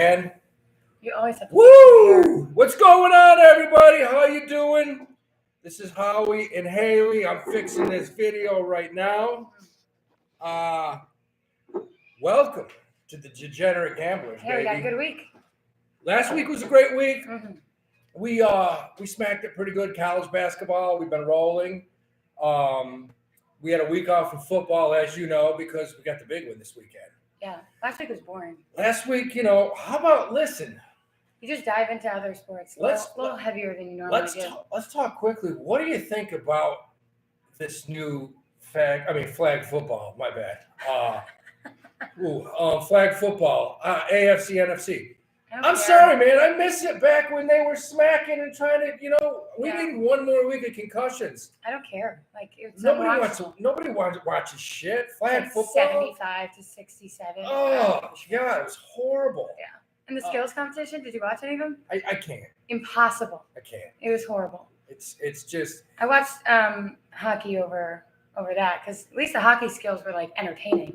And You always have to. woo! What's going on, everybody? How you doing? This is Howie and Hailey. I'm fixing this video right now. Welcome to the Degenerate Gamblers, Yeah, we got a baby. good week. Last week was a great week. Mm-hmm. We smacked it pretty good. College basketball. We've been rolling. We had a week off from football, as you know, because we got the big one this weekend. Yeah, last week was boring. Last week, how about listen? You just dive into other sports. A little heavier than you normally do. Let's talk quickly. What do you think about this new flag football? My bad. Flag football. AFC, NFC. I'm sorry, man. I miss it back when they were smacking and trying to. We need one more week of concussions. I don't care. Like it's nobody watches shit. Flag football. 75 to 67. Oh God, it was horrible. Yeah. And the skills competition, did you watch any of them? I can't. Impossible. I can't. It was horrible. It's just. I watched hockey over that because at least the hockey skills were like entertaining.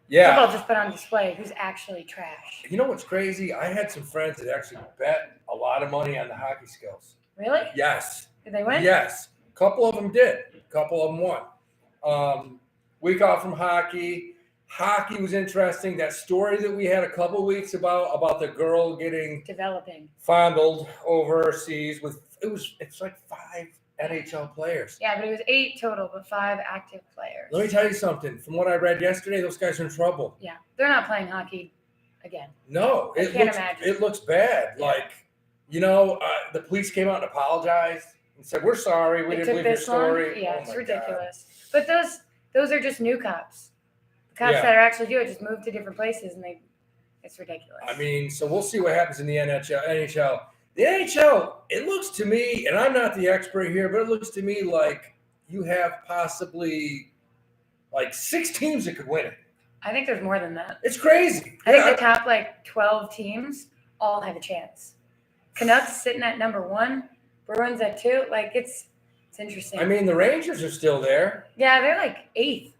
Yeah. Football just put on display who's actually trash. You know what's crazy? I had some friends that actually bet a lot of money on the hockey skills. Really? Yes. Did they win? Yes. A couple of them did. A couple of them won. Week off from hockey. Hockey was interesting. That story that we had a couple weeks about the girl getting fondled overseas it's like 5 NHL players. Yeah, but it was 8 total, but 5 active players. Let me tell you something. From what I read yesterday, those guys are in trouble. Yeah, they're not playing hockey again. No, it looks bad. Yeah. Like, the police came out and apologized and said, "We're sorry. We didn't believe your story." Yeah, it's ridiculous. God. But those are just new cops. The cops that are actually doing it just moved to different places, and it's ridiculous. I mean, so we'll see what happens in the NHL. The NHL, it looks to me, and I'm not the expert here, but it looks to me like you have possibly like 6 teams that could win it. I think there's more than that. It's crazy. I think the top 12 teams all have a chance. Canucks sitting at number 1, Bruins at 2. It's interesting. I mean, the Rangers are still there. Yeah, they're 8th.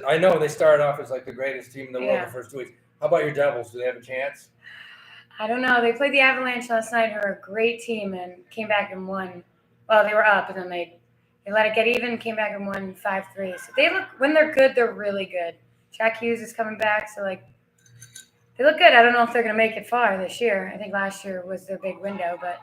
I know they started off as the greatest team in the world the first 2 weeks. How about your Devils? Do they have a chance? I don't know. They played the Avalanche last night, who are a great team, and came back and won. Well, they were up, and then they let it get even, came back and won 5-3. So when they're good, they're really good. Jack Hughes is coming back, so they look good. I don't know if they're going to make it far this year. I think last year was their big window, but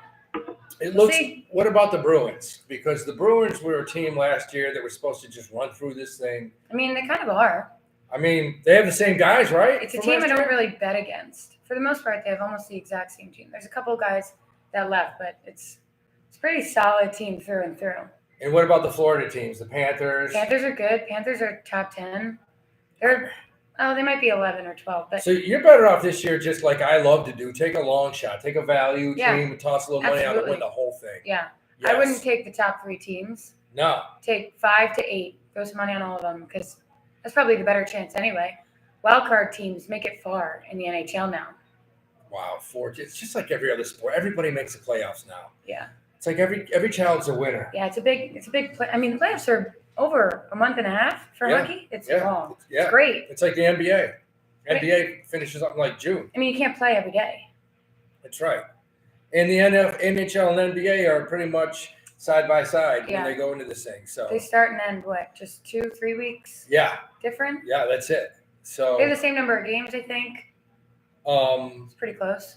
see. What about the Bruins? Because the Bruins were a team last year that were supposed to just run through this thing. I mean, they kind of are. I mean, they have the same guys, right? It's a team I don't really bet against. For the most part, they have almost the exact same team. There's a couple of guys that left, but it's a pretty solid team through and through. And what about the Florida teams? The Panthers? Panthers are good. Panthers are top 10. They might be 11 or 12. But so you're better off this year, just like I love to do. Take a long shot. Take a value team and toss a little money out and win the whole thing. Yeah. Yes. I wouldn't take the top 3 teams. No. Take 5 to 8. Throw some money on all of them because that's probably the better chance anyway. Wild card teams make it far in the NHL now. Wow, 4. It's just like every other sport. Everybody makes the playoffs now. Yeah. It's like every child's a winner. Yeah, it's a big play. I mean, the playoffs are over a month and a half for hockey. It's long. Yeah. It's great. It's like the NBA. NBA finishes up in June. I mean, you can't play every day. That's right. And the NHL and NBA are pretty much side by side when they go into this thing. So they start and end just 2-3 weeks? Yeah. Different? Yeah, that's it. So they have the same number of games, I think. It's pretty close.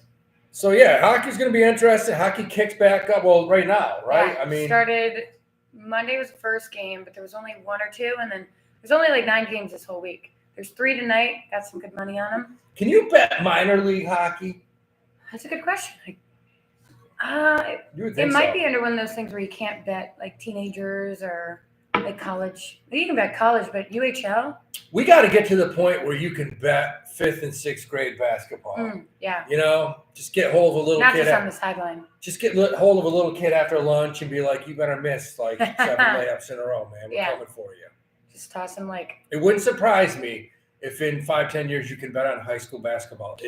So hockey's going to be interesting. Hockey kicks back up. Well, right now, right? Yeah, I mean, started Monday was the first game, but there was only 1 or 2, and then there's only 9 games this whole week. There's 3 tonight. Got some good money on them. Can you bet minor league hockey? That's a good question. You would it think might be under one of those things where you can't bet teenagers or college. You can bet college, but UHL. We got to get to the point where you can bet 5th and 6th grade basketball. Yeah. Just get hold of a little kid. Not just on the sideline. Just get hold of a little kid after lunch and be like, you better miss 7 layups in a row, man. We're coming for you. Just toss them It wouldn't surprise me if in 5-10 years you can bet on high school basketball.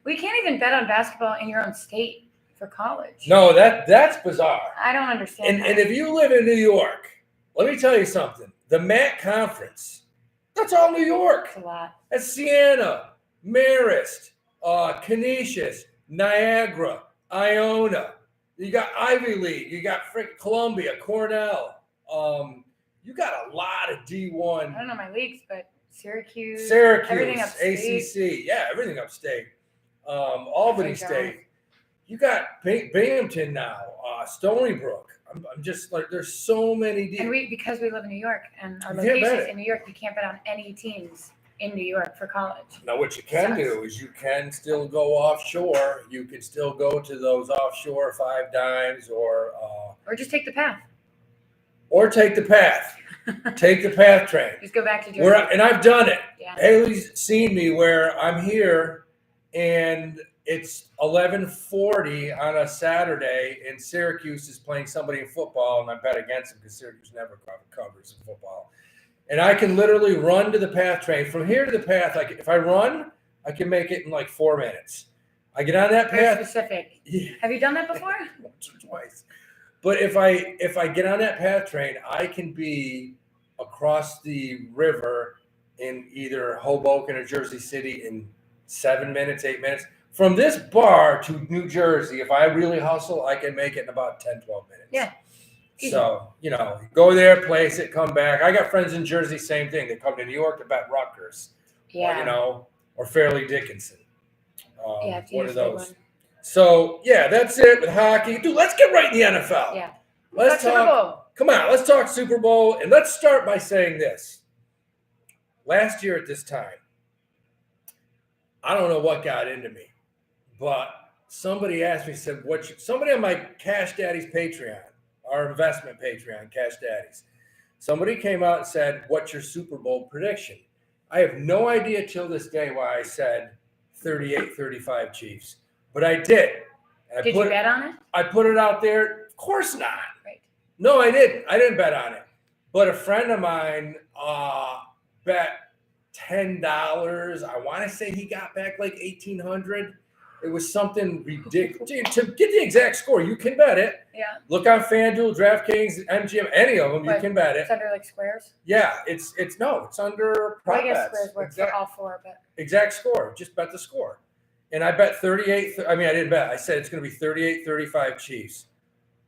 We can't even bet on basketball in your own state for college. No, that's bizarre. I don't understand. And if you live in New York, let me tell you something. The MAC conference, that's all New York. That's a lot. That's Siena, Marist, Canisius, Niagara, Iona. You got Ivy League. You got Columbia, Cornell. You got a lot of D1. I don't know my leagues, but Syracuse, Syracuse, everything upstate. ACC. Yeah, everything upstate. Albany State. You got Binghamton now, Stony Brook. I'm just like, there's so many. And because we live in New York and our You can't bet location's it. in New York, you can't bet on any teams in New York for college. Now, what you can do is you can still go offshore. You can still go to those offshore 5 dimes or just take the path. Or take the path. Take the path train. Just go back to Jersey. And I've done it. Yeah. Hailey's seen me where I'm here and it's 11:40 on a Saturday and Syracuse is playing somebody in football and I bet against them because Syracuse never covers in football. And I can literally run to the path train. From here to the path, if I run, I can make it in like 4 minutes. I get on that path. Very specific. Yeah. Have you done that before? Once or twice. But if I get on that path train, I can be across the river in either Hoboken or Jersey City in 7 minutes, 8 minutes. From this bar to New Jersey, if I really hustle, I can make it in about 10, 12 minutes. Yeah. So, go there, place it, come back. I got friends in Jersey, same thing. They come to New York to bet Rutgers. Yeah. Or Fairleigh Dickinson. One of those. So, yeah, that's it with hockey. Dude, let's get right in the NFL. Yeah. Let's talk. Super Bowl. Come on, let's talk Super Bowl. And let's start by saying this. Last year at this time, I don't know what got into me, but somebody asked me, said, somebody on my Cash Daddy's Patreon, our investment Patreon, Cash Daddy's, somebody came out and said, what's your Super Bowl prediction? I have no idea till this day why I said 38-35 Chiefs, but I did. Did you bet on it? I put it out there. Of course not. Right. No, I didn't. I didn't bet on it. But a friend of mine bet $10. I want to say he got back like $1,800. It was something ridiculous. To get the exact score, you can bet it. Yeah. Look on FanDuel, DraftKings, MGM, any of them, you can bet it. It's under like squares? Yeah, it's under prop I guess bets. squares work for all 4, but exact score. Just bet the score. And I bet 38. I didn't bet. I said it's going to be 38-35 Chiefs.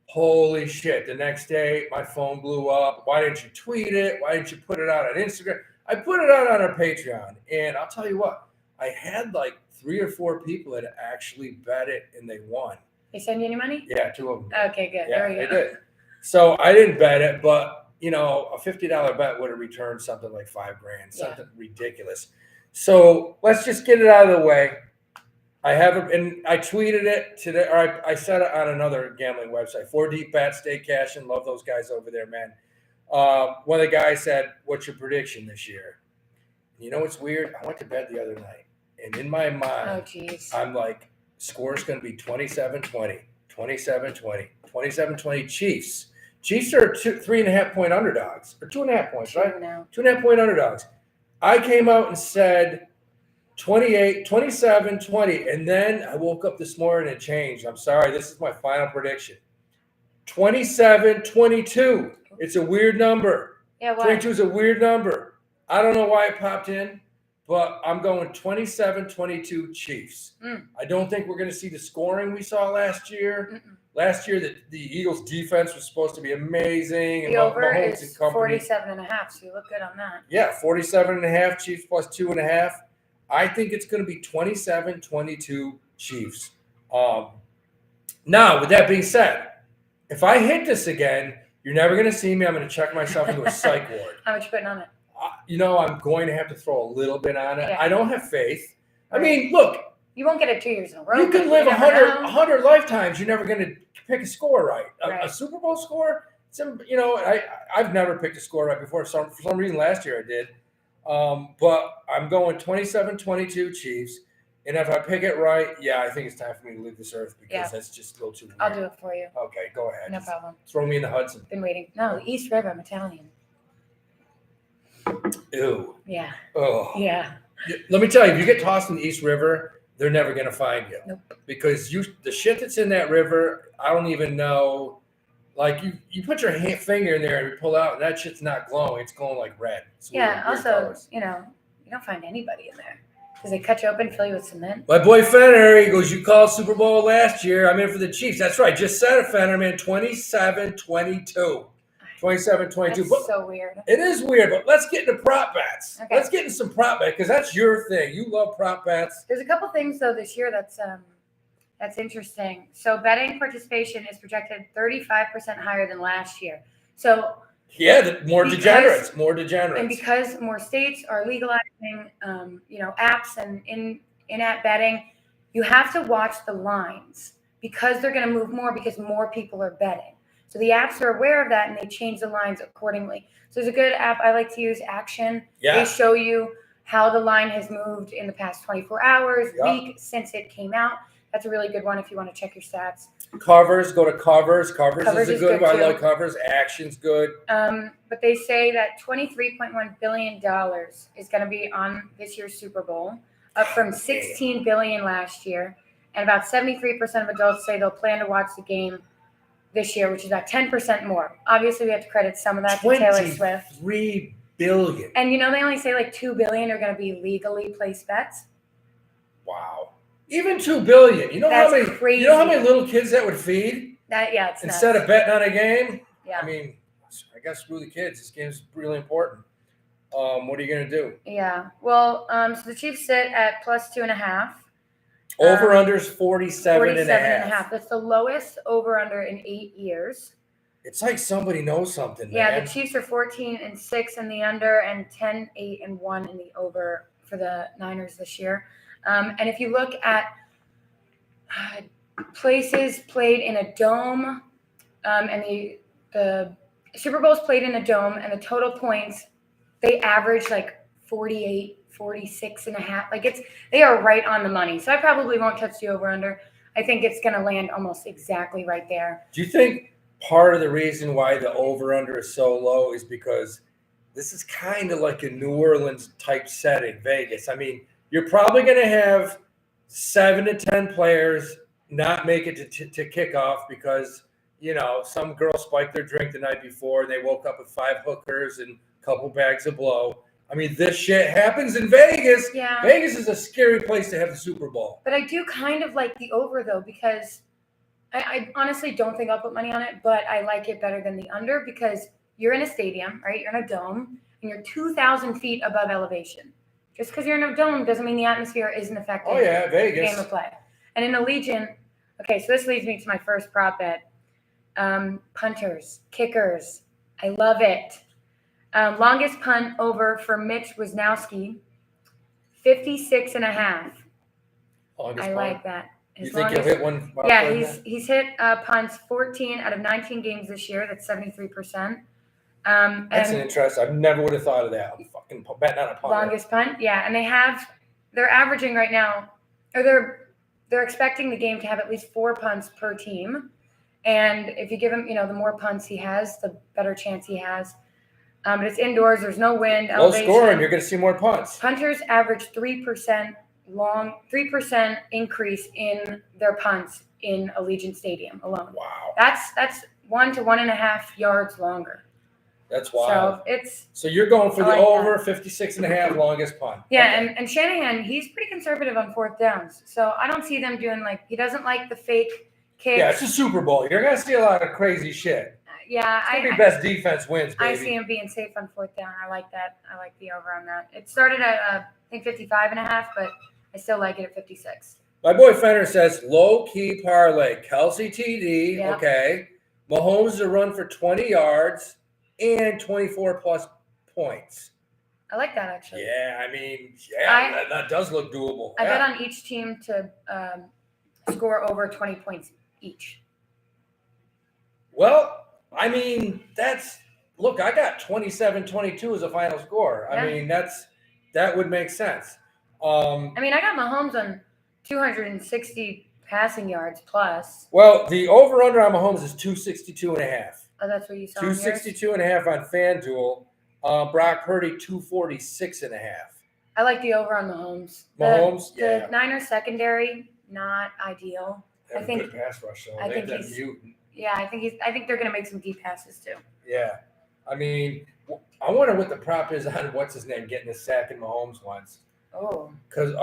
Holy shit. The next day, my phone blew up. Why didn't you tweet it? Why didn't you put it out on Instagram? I put it out on our Patreon. And I'll tell you what, I had like 3 or 4 people that actually bet it and they won. They send you any money? Yeah, 2 of them. Okay, good. Yeah, there we go. they did. So I didn't bet it, but a $50 bet would have returned something like $5,000, something ridiculous. So let's just get it out of the way. I tweeted it today, or I said it on another gambling website. 4 Deep Bets, stay cashing. Love those guys over there, man. One of the guys said, "What's your prediction this year?" You know what's weird? I went to bed the other night, and in my mind, I'm like, score's going to be 27-20, 27-20, 27-20 Chiefs. Chiefs are 3.5 point underdogs, or 2.5 points, right? 2.5 point underdogs. I came out and said 28, 27-20, and then I woke up this morning and changed. I'm sorry, this is my final prediction. 27-22. It's a weird number. Yeah, why? 22 is a weird number. I don't know why it popped in, but I'm going 27-22 Chiefs. I don't think we're going to see the scoring we saw last year. Last year, the Eagles' defense was supposed to be amazing. The over is 47.5, so you look good on that. Yeah, 47.5 Chiefs plus 2.5. I think it's going to be 27-22 Chiefs. Now, with that being said, if I hit this again, you're never going to see me. I'm going to check myself into a psych ward. How much you putting on it? I'm going to have to throw a little bit on it. Yeah. I don't have faith. I mean, look. You won't get it 2 years in a row. You can live 100 lifetimes. You're never going to pick a score right. A Super Bowl score, I've never picked a score right before. For some reason, last year I did. But I'm going 27-22 Chiefs. And if I pick it right, I think it's time for me to leave this earth because that's just a little too weird. I'll do it for you. Okay, go ahead. No problem. Throw me in the Hudson. Been waiting. No, East River, I'm Italian. Ew. Yeah. Oh. Yeah. Let me tell you, if you get tossed in the East River, they're never going to find you. Nope. Because the shit that's in that river, I don't even know. Like, you put your finger in there and you pull out, and that shit's not glowing. It's glowing like red. Also, you don't find anybody in there. Because they cut you open, fill you with cement. My boy Fenner, he goes, you called Super Bowl last year. I'm in for the Chiefs. That's right. Just said it, Fenner, man. 27-22. 27-22. That's so weird. It is weird, but let's get into prop bets. Okay. Let's get into some prop bets because that's your thing. You love prop bets. There's a couple things, though, this year that's interesting. So betting participation is projected 35% higher than last year. So yeah, more degenerates. And because more states are legalizing, apps and in-app betting, you have to watch the lines because they're going to move more because more people are betting. So the apps are aware of that and they change the lines accordingly. So there's a good app I like to use, Action. Yeah. They show you how the line has moved in the past 24 hours, week since it came out. That's a really good one if you want to check your stats. Covers, go to Covers. Covers is a good one. Too. I like Covers. Action's good. But they say that $23.1 billion is going to be on this year's Super Bowl, up from $16 billion last year. And about 73% of adults say they'll plan to watch the game this year, which is about 10% more. Obviously, we have to credit some of that to Taylor Swift. $23 billion. And they only say like $2 billion are going to be legally placed bets. Wow. Even $2 billion. You know That's how many? crazy. You know how many little kids that would feed? It's instead nuts. of betting on a game. Yeah. I mean, I guess screw the kids. This game's really important. What are you gonna do? Yeah. Well, so the Chiefs sit at +2.5. Over under's 47.5. That's the lowest over under in 8 years. It's like somebody knows something. Yeah, man. the Chiefs are 14-6 in the under and 10-8-1 in the over for the Niners this year. And if you look at places played in a dome, and the Super Bowl's played in a dome, and the total points, they average like 48, 46.5. Like they are right on the money. So I probably won't touch the over under. I think it's going to land almost exactly right there. Do you think part of the reason why the over under is so low is because this is kind of like a New Orleans type setting, Vegas? I mean, you're probably going to have 7 to 10 players not make it to kickoff because, some girl spiked their drink the night before and they woke up with 5 hookers and a couple bags of blow. I mean, this shit happens in Vegas. Yeah. Vegas is a scary place to have the Super Bowl. But I do kind of like the over, though, because I honestly don't think I'll put money on it, but I like it better than the under because you're in a stadium, right? You're in a dome, and you're 2,000 feet above elevation. Just because you're in a dome doesn't mean the atmosphere isn't affecting Vegas. the game of play. And in Allegiant, okay, so this leads me to my first prop bet. Punters, kickers, I love it. Longest punt over for Mitch Wisnowski, 56.5. I like that. You think he'll hit one? Yeah, he's hit punts 14 out of 19 games this year. That's 73%. That's an interest. I never would have thought of that. I'm fucking betting on a punt. Longest punt, yeah. And they're averaging right now, or they're expecting the game to have at least 4 punts per team. And if you give him, the more punts he has, the better chance he has. But it's indoors. There's no wind. Low scoring. You're going to see more punts. Punters average 3% increase in their punts in Allegiant Stadium alone. Wow. That's 1 to 1.5 yards longer. That's wild. So you're going for the over 56.5 longest punt. Yeah, okay. and Shanahan, he's pretty conservative on 4th downs. So I don't see them doing he doesn't like the fake kicks. Yeah, it's a Super Bowl. You're going to see a lot of crazy shit. Yeah, it's gonna be best defense wins, baby. I see him being safe on 4th down. I like that. I like the over on that. It started at I think 55.5, but I still like it at 56. My boy Fenner says low key parlay. Kelsey TD, yep. Okay. Mahomes to run for 20 yards and 24 plus points. I like that actually. Yeah, I mean, that does look doable. I bet on each team to score over 20 points each. Well, I mean, I got 27-22 as a final score. Yeah. I mean, that would make sense. I got Mahomes on 260 passing yards plus. Well, the over-under on Mahomes is 262.5. Oh, that's what you saw. 262.5 on FanDuel. Brock Purdy 246.5. I like the over on Mahomes. The Niners secondary, not ideal. I think good pass rush though. I think that mutant. Yeah, I think they're going to make some deep passes too. Yeah. I mean, I wonder what the prop is on what's his name getting a sack in Mahomes once. Oh. Because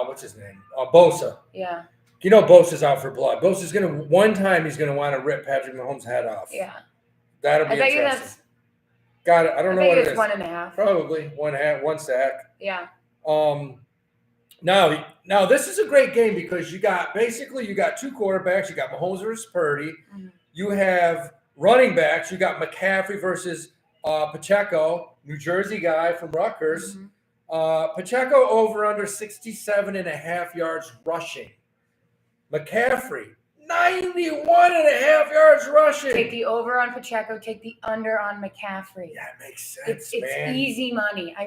what's his name? Bosa. Yeah. You know Bosa's out for blood. Bosa's gonna one time he's gonna want to rip Patrick Mahomes' head off. Yeah. That'll be I bet you interesting. that's. Got it. I don't know what it is. 1.5. Probably one sack. Yeah. Now this is a great game because you got two quarterbacks. You got Mahomes versus Purdy. Mm-hmm. You have running backs. You got McCaffrey versus Pacheco, New Jersey guy from Rutgers. Mm-hmm. Pacheco over under 67.5 yards rushing. McCaffrey 91.5 yards rushing. Take the over on Pacheco. Take the under on McCaffrey. Yeah, it makes sense. It's easy money. I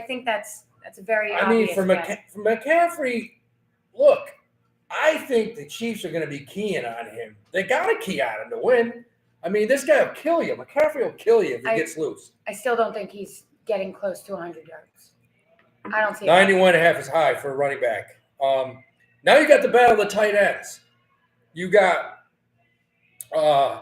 think that's a very. I mean, for McCaffrey, look, I think the Chiefs are going to be keying on him. They got to key on him to win. I mean, this guy will kill you. McCaffrey will kill you if he gets loose. I still don't think he's getting close to 100 yards. I don't see 91.5 is high for a running back. Now you got the battle of the tight ends. You got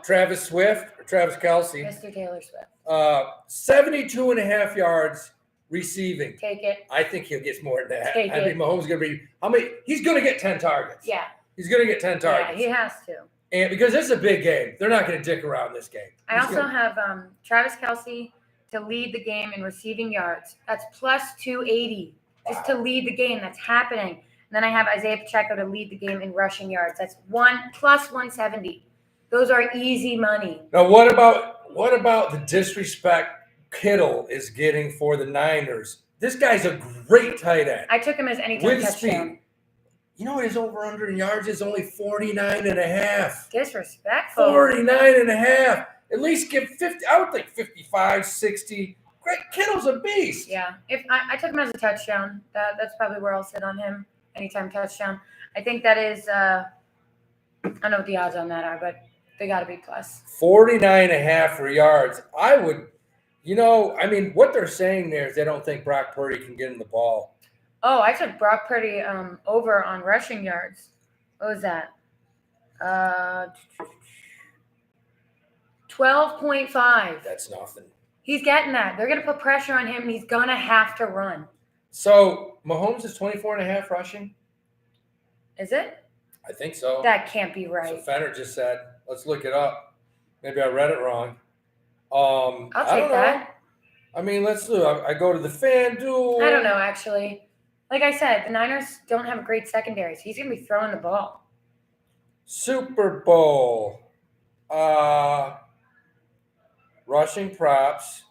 Travis Kelce. Mr. Taylor Swift. 72.5 yards receiving. Take it. I think he'll get more than that. Take I think Mahomes is going to be – how many? He's going to get 10 targets. Yeah. He's going to get 10 targets. Yeah, he has to. And because this is a big game, they're not going to dick around this game. I also have Travis Kelce to lead the game in receiving yards. That's plus 280 just to lead the game. That's happening. And then I have Isaiah Pacheco to lead the game in rushing yards. That's plus 170. Those are easy money. Now, what about the disrespect Kittle is getting for the Niners? This guy's a great tight end. I took him as anytime touchdown. Speed. You know his over-under yards is only 49.5. Disrespectful. 49.5. At least give 50. I would think 55, 60. Great, Kittle's a beast. Yeah. If I took him as a touchdown, that's probably where I'll sit on him. Anytime touchdown. I think that is. I don't know what the odds on that are, but they got to be plus 49.5 for yards. I would. I mean, what they're saying there is they don't think Brock Purdy can get him the ball. Oh, I took Brock Purdy over on rushing yards. What was that? 12.5. That's nothing. He's getting that. They're going to put pressure on him, and he's going to have to run. So, Mahomes is 24.5 rushing? Is it? I think so. That can't be right. So, Fenner just said, let's look it up. Maybe I read it wrong. I'll take that. I mean, let's do it. I go to the FanDuel. I don't know, actually. Like I said, the Niners don't have a great secondary, so he's going to be throwing the ball. Super Bowl. Rushing props.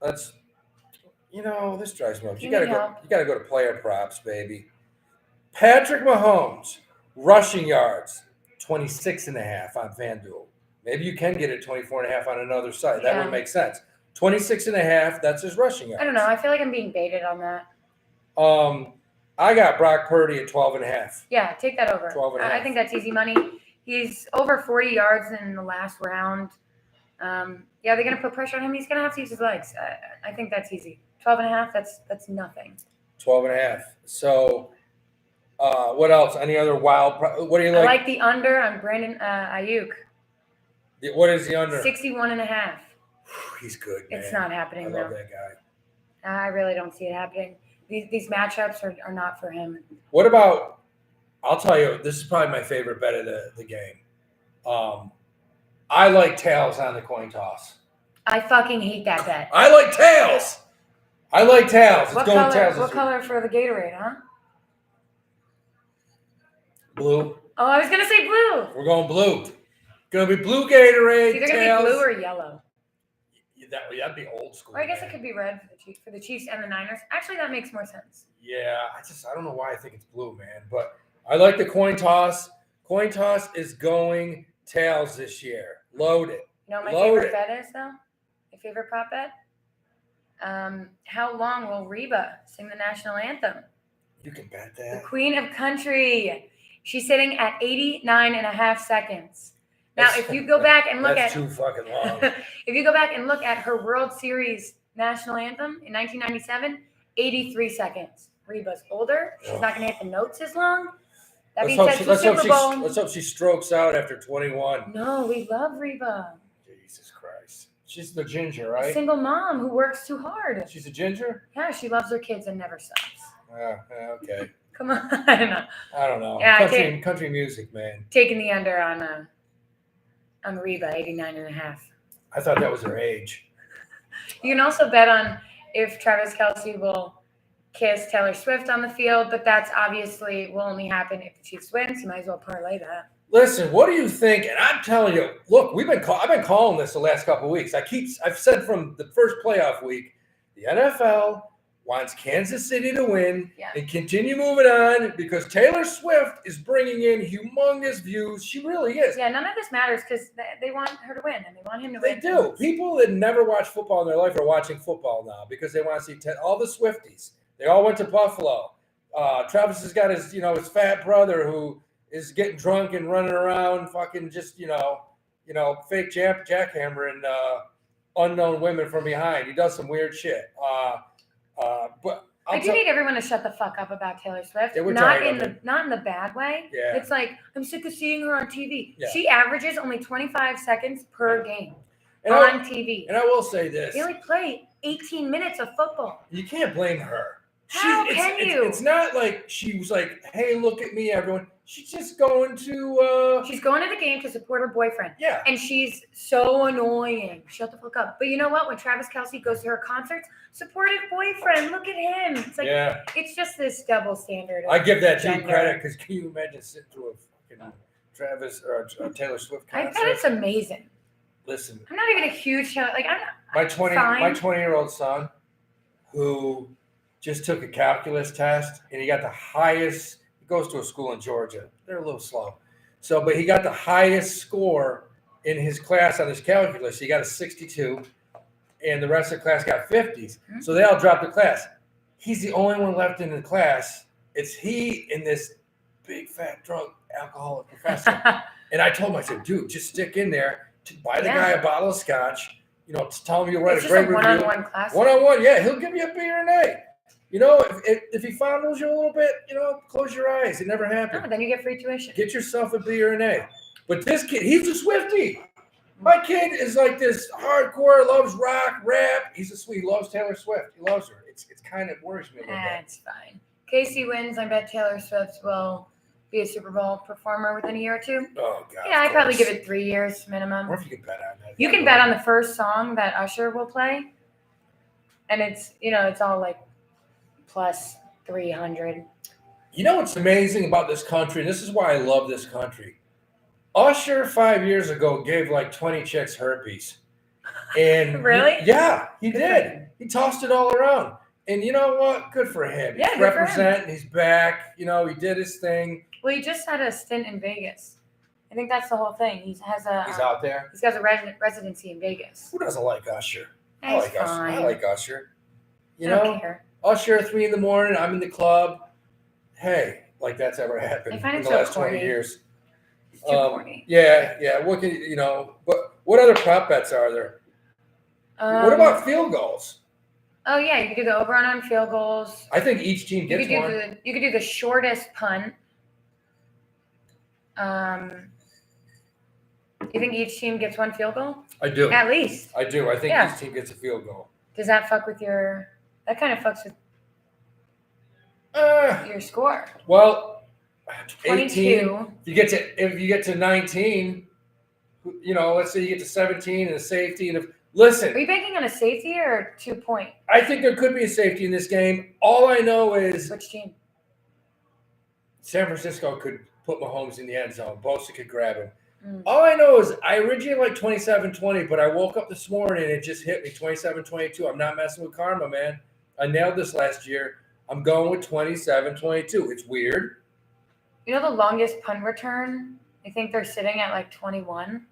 Let's, this drives me up. You gotta go to player props, baby. Patrick Mahomes, rushing yards, 26.5 on FanDuel. Maybe you can get it 24.5 on another site. That would make sense. 26.5, that's his rushing yards. I don't know. I feel like I'm being baited on that. I got Brock Purdy at 12.5. Yeah, take that over. 12.5. I think that's easy money. He's over 40 yards in the last round. They're going to put pressure on him. He's going to have to use his legs. I think that's easy. 12.5, that's nothing. 12.5. So, what else? Any other wild? What do you like? I like the under on Brandon Ayuk. What is the under? 61.5. He's good, man. It's not happening, I love that guy. I really don't see it happening. These matchups are not for him. What about, I'll tell you, this is probably my favorite bet of the game. I like tails on the coin toss. I fucking hate that bet. I like tails. It's going tails. What color for the Gatorade, huh? Blue. Oh, I was going to say blue. We're going blue. Going to be blue Gatorade. It's either going to be blue or yellow. That'd be old school. Or I guess it could be red for the Chiefs and the Niners. Actually, that makes more sense. Yeah, I don't know why I think it's blue, man. But I like the coin toss. Coin toss is going tails this year. Load it. You know what my favorite bet is, though? My favorite prop bet? How long will Reba sing the national anthem? You can bet that. The Queen of Country. She's sitting at 89.5 seconds. Now, if you go back and look that's too fucking long. If you go back and look at her World Series national anthem in 1997, 83 seconds. Reba's older. She's not going to hit the notes as long. That being said, let's Bowl. Let's hope she strokes out after 21. No, we love Reba. Jesus Christ. She's the ginger, A right? single mom who works too hard. She's a ginger? Yeah, she loves her kids and never stops. Yeah, okay. Come on. I don't know. I don't know. Yeah, Country music, man. Taking the under on Reba, 89.5. I thought that was her age. You can also bet on if Travis Kelce will kiss Taylor Swift on the field, but that's obviously will only happen if the Chiefs win, so you might as well parlay that. Listen, what do you think? And I'm telling you, look, I've been calling this the last couple of weeks. I've said from the first playoff week, the NFL wants Kansas City to win and continue moving on because Taylor Swift is bringing in humongous views. She really is. Yeah, none of this matters because they want her to win and they want him to win. They do. People that never watch football in their life are watching football now because they want to see all the Swifties. They all went to Buffalo. Travis has got his fat brother who is getting drunk and running around fucking just, fake jackhammering unknown women from behind. He does some weird shit. But I do need everyone to shut the fuck up about Taylor Swift. Yeah, not in the bad way. Yeah. It's like, I'm sick of seeing her on TV. Yeah. She averages only 25 seconds per game on TV. And I will say this. They only play 18 minutes of football. You can't blame her. How can you? It's not like she was like, hey, look at me, everyone. She's just going to She's going to the game to support her boyfriend. Yeah. And she's so annoying. Shut the fuck up. But you know what? When Travis Kelce goes to her concerts, support his boyfriend. Look at him. It's like it's just this double standard. I give that dude credit because can you imagine sitting through a fucking Travis or a Taylor Swift concert? I bet it's amazing. Listen. I'm not even a huge I'm my 20-year-old son who just took a calculus test and he got the highest. He goes to a school in Georgia. They're a little slow. But he got the highest score in his class on his calculus. He got a 62 and the rest of the class got 50s. Mm-hmm. So they all dropped the class. He's the only one left in the class. It's he and this big fat drunk alcoholic professor. And I told him, I said, dude, just stick in there to buy the guy a bottle of scotch. Tell him you'll write a great review. One-on-one class. One-on-one, yeah. He'll give you a B or an A. If he fondles you a little bit, close your eyes. It never happened. No, then you get free tuition. Get yourself a B or an A. But this kid, he's a Swiftie. My kid is like this hardcore, loves rock, rap. He's a sweet, loves Taylor Swift. He loves her. It's kind of worries me a little bit. That's fine. Casey wins. I bet Taylor Swift will be a Super Bowl performer within a year or two. Oh, God. Yeah, I'd probably give it 3 years minimum. Or if you can bet on that. You can bet on the first song that Usher will play. And it's, it's all like plus 300. You know what's amazing about this country? And this is why I love this country. Usher 5 years ago gave like 20 chicks herpes. And really? Yeah, he did. He tossed it all around. And you know what? Good for him. Yeah, he's representing. He's back. He did his thing. Well, he just had a stint in Vegas. I think that's the whole thing. He's out there. He's got a residency in Vegas. Who doesn't like Usher? I like Usher. I like Usher. I don't care. Usher, 3 a.m, I'm in the club. Hey, like that's ever happened in the last 20 years. It's too corny. Yeah. What can what other prop bets are there? What about field goals? Oh yeah, you could do the over on field goals. I think each team gets one. You could do the shortest punt. You think each team gets one field goal? I do. At least. I do. I think each team gets a field goal. Does that fuck with your? That kind of fucks with your score. Well, 22. 18. If you get to 19, let's say you get to 17 and a safety, and listen. Are you banking on a safety or 2 point? I think there could be a safety in this game. All I know is which team? San Francisco could put Mahomes in the end zone. Bosa could grab him. All I know is I originally like 27-20, but I woke up this morning and it just hit me 27-22. I'm not messing with karma, man. I nailed this last year. I'm going with 27-22. It's weird. The longest punt return? I think they're sitting at like 21.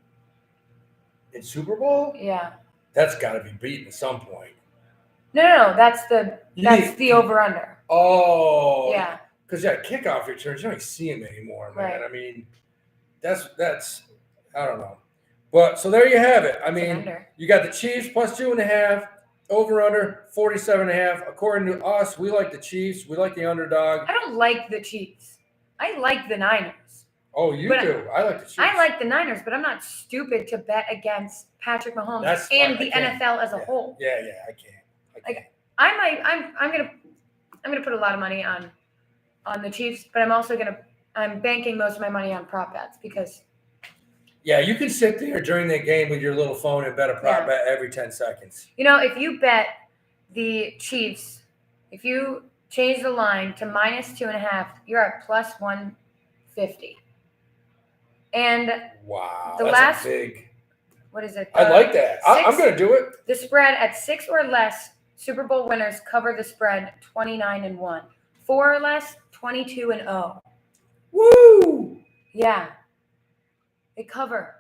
In Super Bowl? Yeah. That's got to be beaten at some point. No. That's the over-under. Oh. Yeah. Because kickoff returns, you don't see them anymore, man. Right. I mean, that's I don't know. But so there you have it. I mean, you got the Chiefs plus 2.5, over under 47.5. According to us, we like the Chiefs. We like the underdog. I don't like the Chiefs. I like the Niners. Oh, you But do. I like the Chiefs. I like the Niners, but I'm not stupid to bet against Patrick Mahomes and the NFL as a whole. Yeah, I can't. I'm gonna put a lot of money on the Chiefs, but I'm banking most of my money on prop bets because. Yeah, you can sit there during the game with your little phone and bet a prop bet every 10 seconds. If you bet the Chiefs, if you change the line to -2.5, you're at plus 150. And wow, that's big. What is it? I like that. I'm going to do it. The spread at 6 or less, Super Bowl winners cover the spread 29-1. 4 or less, 22-0. Woo! Yeah. They cover.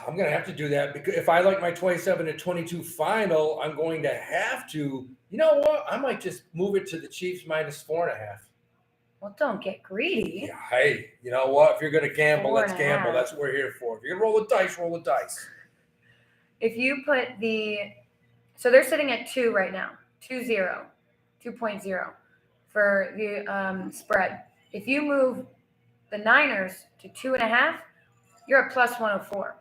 I'm going to have to do that because if I like my 27-22 final, I'm going to have to. You know what? I might just move it to the Chiefs -4.5. Well, don't get greedy. Yeah, hey, you know what? If you're going to gamble, let's 4.5. gamble. That's what we're here for. If you're going to roll the dice, roll the dice. If you put so they're sitting at 2 right now, 2.0 for the spread. If you move the Niners to 2.5, you're at plus 104.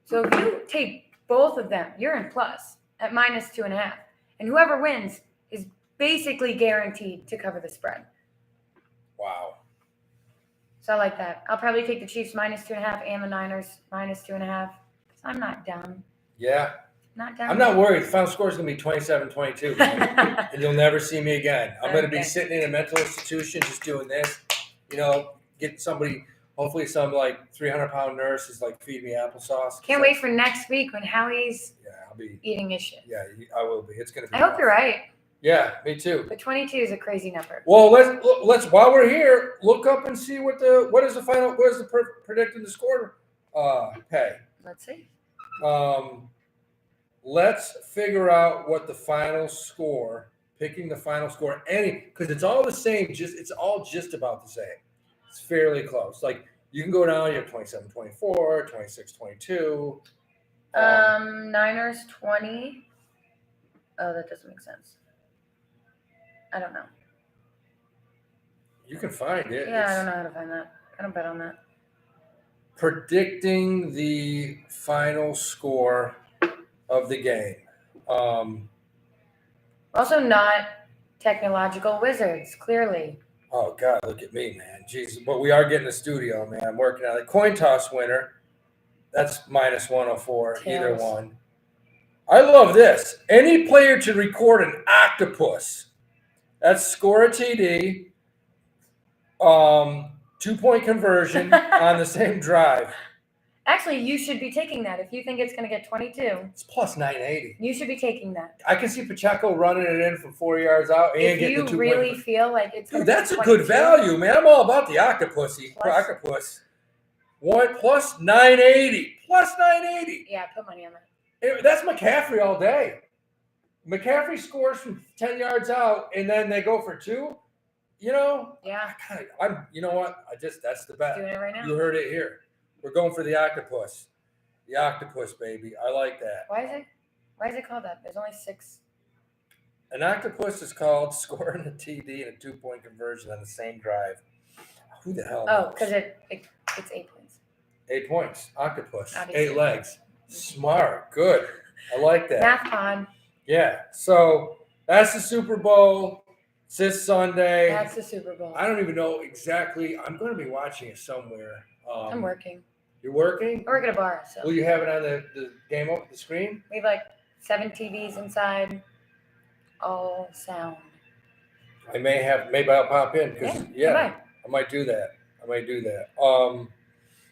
So if you take both of them, you're in plus at -2.5. And whoever wins is basically guaranteed to cover the spread. Wow. So I like that. I'll probably take the Chiefs -2.5 and the Niners -2.5. I'm not dumb. Yeah. Not dumb. I'm not worried. The final score is going to be 27-22, man. And you'll never see me again. I'm going to be sitting in a mental institution just doing this, getting somebody, hopefully some 300-pound nurse is feed me applesauce. Can't wait for next week when Howie's I'll be eating his shit. Yeah, I will be. It's going to be I hope you're right. Yeah, me too. But 22 is a crazy number. Well, let's while we're here, look up and see what is the predicting the score pay. Let's see. Let's figure out what the final score, picking the final score, because it's all the same, it's all just about the same. It's fairly close. You can go down, you have 27-24, 26-22. Niners 20. Oh, that doesn't make sense. I don't know. You can find it. Yeah, I don't know how to find that. I don't bet on that. Predicting the final score of the game. Also not technological wizards, clearly. Oh, God, look at me, man. Jesus. But we are getting a studio, man. I'm working on it. Coin toss winner. That's -104, either one. I love this. Any player to record an octopus. That's score a TD, 2-point conversion on the same drive. Actually, you should be taking that. If you think it's going to get 22. It's plus 980. You should be taking that. I can see Pacheco running it in from 4 yards out and getting the 2-point. If you really feel like it's going to be 22. That's a good value, man. I'm all about the octopus. Plus 980. Plus 980. Yeah, put money on that. That's McCaffrey all day. McCaffrey scores from 10 yards out, and then they go for 2. Yeah. You know what? That's the bet. Doing it right now. You heard it here. We're going for the octopus. The octopus, baby. I like that. Why is it called that? There's only 6. An octopus is called scoring a TD and a 2-point conversion on the same drive. Who the hell knows? Oh, because it's 8 points. 8 points. Octopus. Obviously. 8 legs. Smart. Good. I like that. Math pod. Yeah. So that's the Super Bowl. It's this Sunday. That's the Super Bowl. I don't even know exactly. I'm going to be watching it somewhere. I'm working. You're working? I work at a bar. So. Will you have it on the game up the screen? We have 7 TVs inside. All sound. Maybe I'll pop in because I might do that.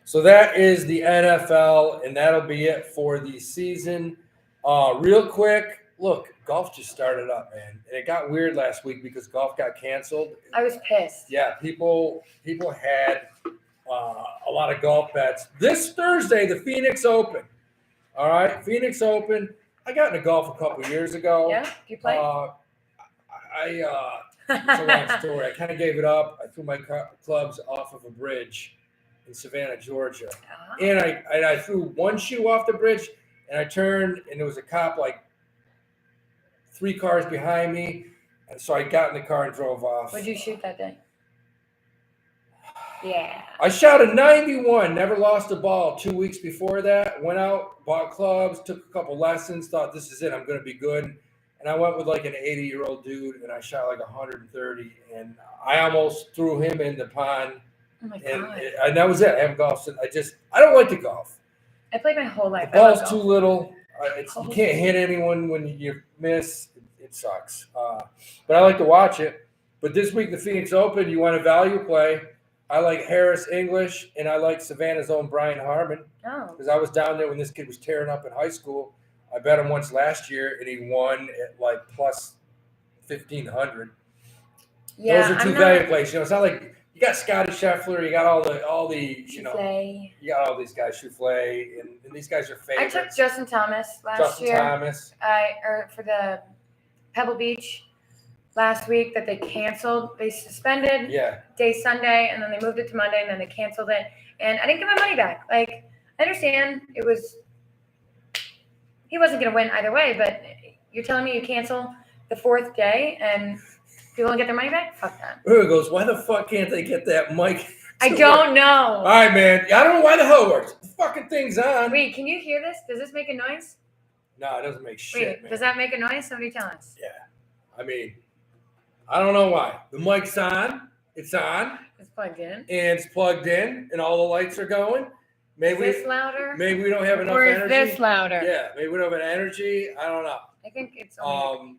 So that is the NFL, and that'll be it for the season. Real quick, look, golf just started up, man, and it got weird last week because golf got canceled. I was pissed. Yeah, people had a lot of golf bets. This Thursday, the Phoenix Open. All right, Phoenix Open. I got into golf a couple of years ago. Yeah, do you play? It's a long story. I kind of gave it up. I threw my clubs off of a bridge in Savannah, Georgia. Oh. And I threw one shoe off the bridge, and I turned, and there was a cop 3 cars behind me. And so I got in the car and drove off. What did you shoot that day? Yeah. I shot a 91, never lost a ball 2 weeks before that. Went out, bought clubs, took a couple lessons, thought this is it, I'm going to be good. And I went with like an 80-year-old dude, and I shot like 130, and I almost threw him in the pond. Oh my And, God. and that was it. I haven't golfed since. I don't like to golf. I played my whole life. The ball's too little. You Oh. can't hit anyone when you miss. It sucks. But I like to watch it. But this week, the Phoenix Open, you want a value play. I like Harris English, and I like Savannah's own Brian Harmon. Oh. Because I was down there when this kid was tearing up in high school. I bet him once last year, and he won at like plus 1,500. Yeah, those are two value plays. You know, it's not like you got Scotty Scheffler, you got all the you got all these guys, Souffle, and these guys are favorites. I took Justin Thomas last year. For the Pebble Beach last week that they canceled. They suspended day Sunday, and then they moved it to Monday, and then they canceled it. And I didn't get my money back. Like, I understand he wasn't going to win either way, but you're telling me you cancel the fourth day and people don't get their money back? Fuck that. Who goes, why the fuck can't they get that mic? I don't know. All right, man. I don't know why the hell it works. The fucking thing's on. Wait, can you hear this? Does this make a noise? No, it doesn't make shit, Wait, man. does that make a noise? Somebody tell us. Yeah. I mean, I don't know why. The mic's on. It's on. It's plugged in. And it's plugged in, and all the lights are going. Maybe Is this louder? Maybe we don't have enough or is energy. this louder? Yeah, maybe we don't have energy. I don't know. I think it's only...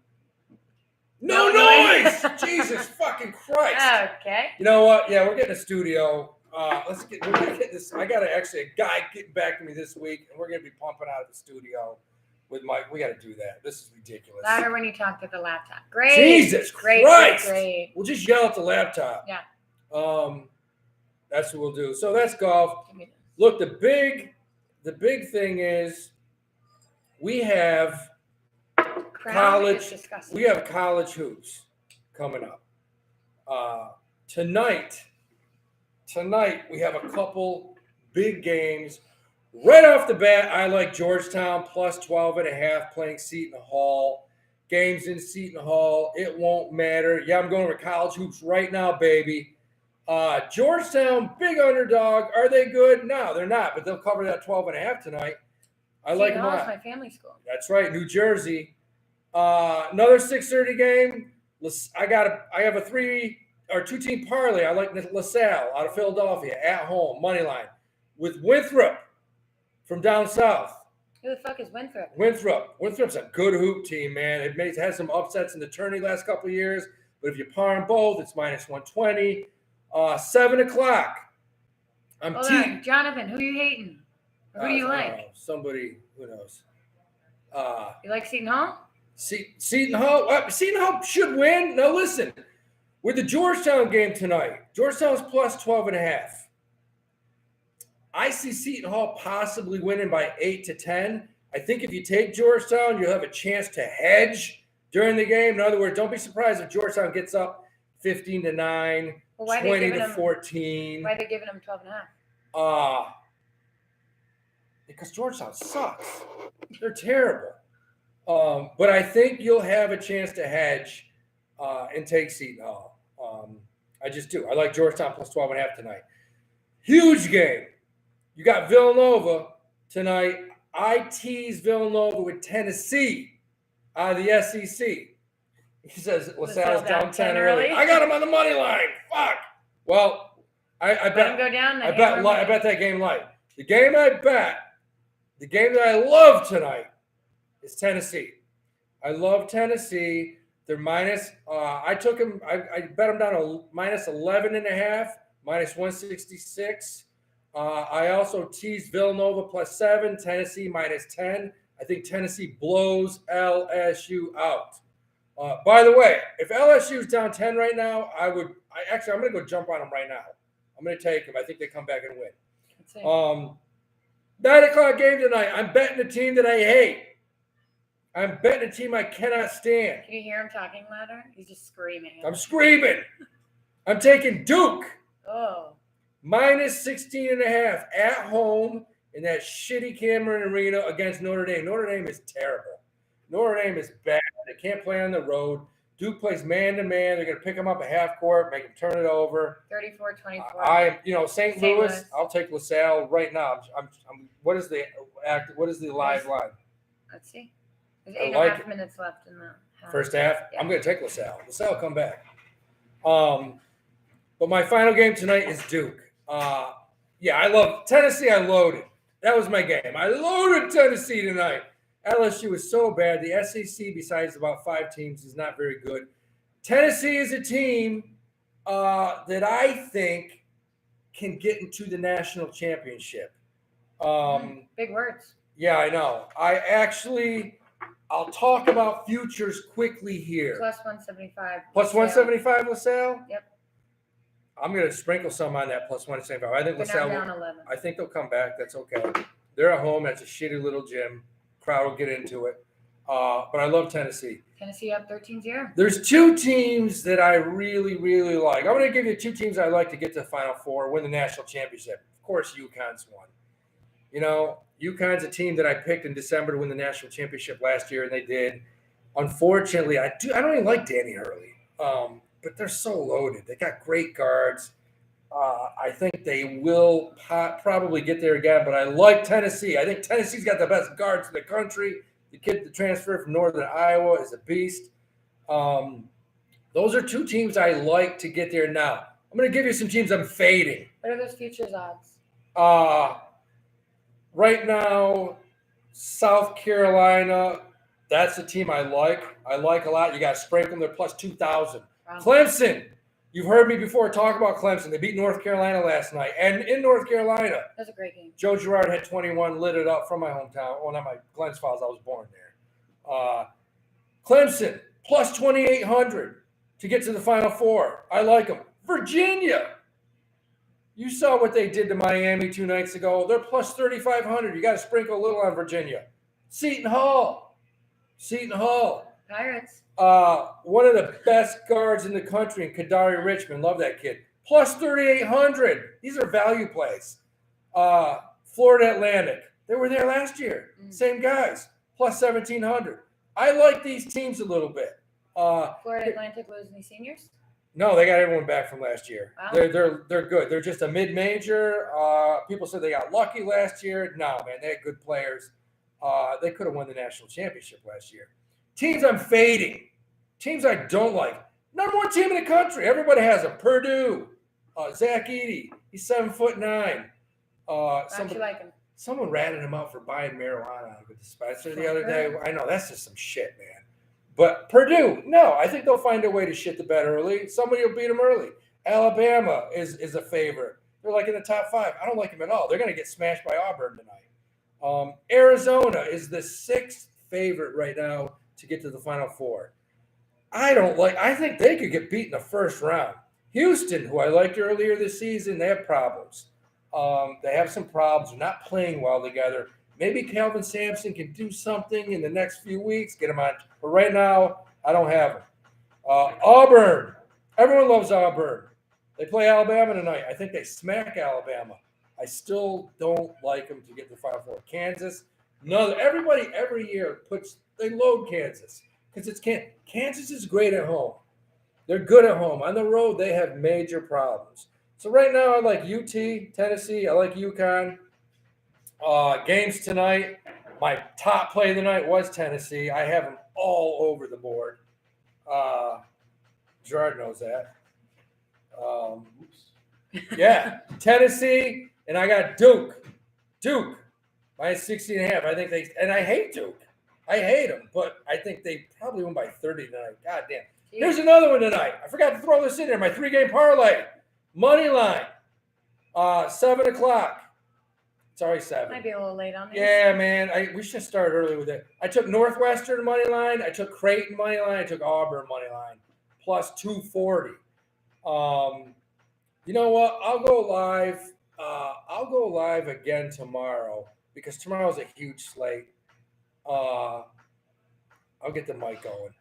No noise! Jesus fucking Christ. Okay. You know what? Yeah, we're getting a studio. We're gonna get this. I got a guy getting back to me this week, and we're gonna be pumping out of the studio with Mike. We got to do that. This is ridiculous. Louder when you talk to the laptop. Great. Jesus Christ. Great. We'll just yell at the laptop. Yeah. That's what we'll do. So that's golf. Look, the big thing is we have college hoops coming up. Tonight we have a couple big games. Right off the bat, I like Georgetown plus 12.5 playing Seton Hall. Games in Seton Hall. It won't matter. Yeah, I'm going over college hoops right now, baby. Georgetown, big underdog. Are they good? No, they're not, but they'll cover that 12.5 tonight. I like them. Seton Hall is my family school. That's right, New Jersey. Another 6:30 game. I have a 2-team parlay. I like LaSalle out of Philadelphia at home, money line, with Winthrop from down south. Who the fuck is Winthrop? Winthrop's a good hoop team, man. It has some upsets in the tourney last couple of years, but if you par them both, it's minus 120. 7 o'clock. Hold on, Jonathan. Who are you hating? Or who do you like? Somebody, who knows? You like Seton Hall? Seton Hall. Seton Hall should win. Now listen, with the Georgetown game tonight, Georgetown's plus 12.5. I see Seton Hall possibly winning by 8 to 10. I think if you take Georgetown, you'll have a chance to hedge during the game. In other words, don't be surprised if Georgetown gets up 15 to 9, 20 to 14. Why are they giving them 12.5? Because Georgetown sucks. They're terrible. But I think you'll have a chance to hedge and take Seton Hall. I just do. I like Georgetown plus 12.5 tonight. Huge game. You got Villanova tonight. I tease Villanova with Tennessee out of the SEC. He says LaSalle's down 10 early. I got him on the money line. Fuck. Well, I bet him go down. I bet that game light. The game that I love tonight is Tennessee. I love Tennessee. They're minus. I took them. I bet them down to minus 11.5, minus 166. I also teased Villanova plus 7, Tennessee minus 10. I think Tennessee blows LSU out. By the way, if LSU is down 10 right now, I'm going to go jump on them right now. I'm going to take them. I think they come back and win. 9 o'clock game tonight. I'm betting a team that I hate. I'm betting a team I cannot stand. Can you hear him talking louder? He's just screaming. I'm screaming. I'm taking Duke. Oh. Minus 16.5 at home in that shitty Cameron Arena against Notre Dame. Notre Dame is terrible. Notre Dame is bad. They can't play on the road. Duke plays man-to-man. They're going to pick them up at half court, make them turn it over. 34-24. St. Louis, I'll take LaSalle right now. What is the live line? Let's see. There's 8.5 minutes left in the first half. Yeah. I'm going to take LaSalle. LaSalle will come back. But my final game tonight is Duke. I love Tennessee. I loaded. That was my game. I loaded Tennessee tonight. LSU is so bad. The SEC, besides about 5 teams, is not very good. Tennessee is a team that I think can get into the national championship. Big words. Yeah, I know. I'll talk about futures quickly here. Plus 175. Plus 175 LaSalle? Yep. I'm going to sprinkle some on that plus 175. I think LaSalle down 11. I think they'll come back. That's okay. They're at home. That's a shitty little gym. Crowd will get into it. But I love Tennessee. Tennessee up 13-0. There's 2 teams that I really, really like. I'm going to give you 2 teams I like to get to the Final Four, win the national championship. Of course, UConn's one. UConn's a team that I picked in December to win the national championship last year, and they did. Unfortunately, I don't even like Danny Hurley, but they're so loaded. They got great guards. I think they will probably get there again, but I like Tennessee. I think Tennessee's got the best guards in the country. The kid that transferred from Northern Iowa is a beast. Those are 2 teams I like to get there now. I'm going to give you some teams I'm fading. What are those futures odds? Right now, South Carolina, that's a team I like. I like a lot. You got to sprinkle them. They're plus 2,000. Wow. Clemson. You've heard me before talk about Clemson. They beat North Carolina last night. And in North Carolina, that's a great game. Joe Girard had 21, lit it up from my hometown. Well, not my Glens Falls. I was born there. Clemson, plus 2,800 to get to the Final Four. I like them. Virginia. You saw what they did to Miami 2 nights ago. They're plus 3,500. You got to sprinkle a little on Virginia. Seton Hall. Pirates. One of the best guards in the country in Kadari Richmond. Love that kid. Plus 3,800. These are value plays. Florida Atlantic. They were there last year. Same guys. Plus 1,700. I like these teams a little bit. Florida Atlantic losing these seniors? No, they got everyone back from last year. Wow. They're good. They're just a mid-major. People said they got lucky last year. No, man, they had good players. They could have won the national championship last year. Teams I'm fading. Teams I don't like. Number 1 team in the country. Everybody has them. Purdue. Zach Edey. He's 7'9". How'd you like him? Someone ratted him out for buying marijuana out of a dispenser the other day. I know, that's just some shit, man. But Purdue, no, I think they'll find a way to shit the bed early. Somebody will beat them early. Alabama is a favorite. They're like in the top 5. I don't like them at all. They're going to get smashed by Auburn tonight. Arizona is the 6th favorite right now to get to the Final Four. I think they could get beat in the first round. Houston, who I liked earlier this season, they have problems. They have some problems. They're not playing well together. Maybe Calvin Sampson can do something in the next few weeks, get him on. But right now, I don't have him. Auburn. Everyone loves Auburn. They play Alabama tonight. I think they smack Alabama. I still don't like them to get to the Final Four. Kansas. No, everybody every year they load Kansas because it's Kansas is great at home. They're good at home. On the road, they have major problems. So right now, I like UT, Tennessee. I like UConn. Games tonight. My top play of the night was Tennessee. I have them all over the board. Gerard knows that. Yeah, Tennessee, and I got Duke. Minus 16.5. I think I hate Duke. I hate them, but I think they probably win by 30 tonight. God damn. Here's another one tonight. I forgot to throw this in there. My 3-game parlay. Money line. 7 o'clock. Sorry, 7. Might be a little late on this. Yeah, man. We should start early with it. I took Northwestern money line. I took Creighton money line. I took Auburn money line. Plus 240. You know what? I'll go live again tomorrow because tomorrow's a huge slate. I'll get the mic going.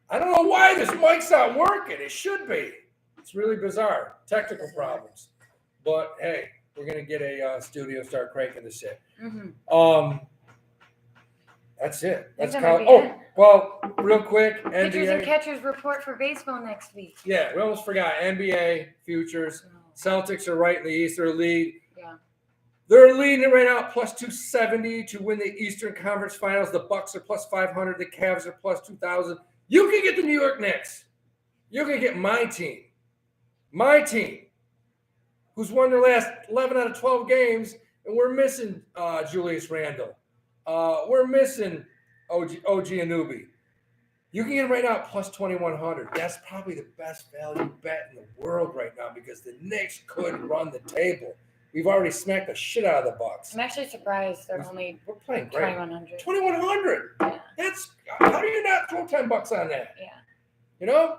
I don't know why this mic's not working. It should be. It's really bizarre. Technical problems. But, hey, we're going to get a studio and start cranking this shit. Mm-hmm. That's it. That's That's might be college. it. Well, real quick, Pitchers and NBA. catchers report for baseball next week. Yeah, we almost forgot NBA futures. Celtics are right in the East. They're lead. Yeah. They're leading it right now, plus 270 to win the Eastern Conference Finals. The Bucks are plus 500. The Cavs are plus 2,000. You can get the New York Knicks. You can get my team, who's won their last 11 out of 12 games, and we're missing Julius Randle. We're missing OG Anunoby. You can get it right now at plus 2,100. That's probably the best value bet in the world right now because the Knicks could run the table. We've already smacked the shit out of the Bucks. I'm actually surprised they're only We're playing great. 2,100. 2,100. Yeah. That's how do you not throw $10 on that? Yeah. You know?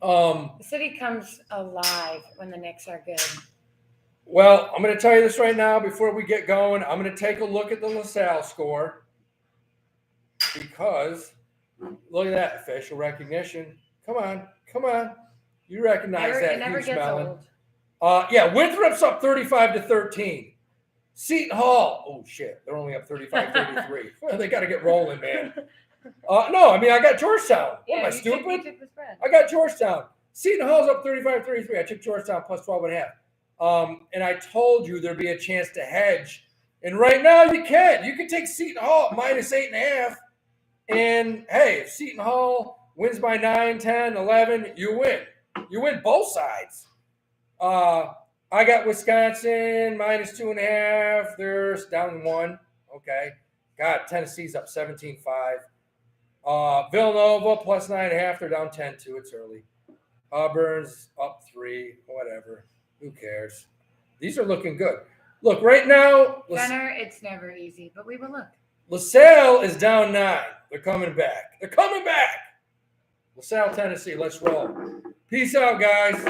The city comes alive when the Knicks are good. Well, I'm going to tell you this right now before we get going. I'm going to take a look at the LaSalle score because look at that facial recognition. Come on. You recognize that It never huge gets melon. old. Yeah, Winthrop's up 35-13. Seton Hall. Oh shit, they're only up 35-33. Well, they got to get rolling, man. No, I mean I got Georgetown. What am I stupid? You took the spread. I got Georgetown. Seton Hall's up 35-33. I took Georgetown plus 12.5. And I told you there'd be a chance to hedge. And right now you can. You can take Seton Hall at minus 8.5. And hey, if Seton Hall wins by 9, 10, 11, you win. You win both sides. I got Wisconsin minus 2.5. They're down 1. Okay. God, Tennessee's up 17-5. Villanova plus 9.5. They're down 10-2. It's early. Auburn's up 3. Whatever. Who cares? These are looking good. Look, right now. Gunner, it's never easy, but we will look. LaSalle is down 9. They're coming back. LaSalle, Tennessee. Let's roll. Peace out, guys.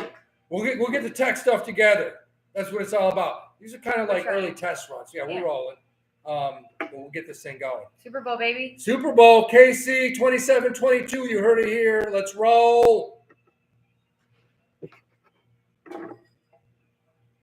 We'll get the tech stuff together. That's what it's all about. These are kind of like early test runs. Yeah, we're rolling. But we'll get this thing going. Super Bowl, baby. Super Bowl, KC 27-22. You heard it here. Let's roll.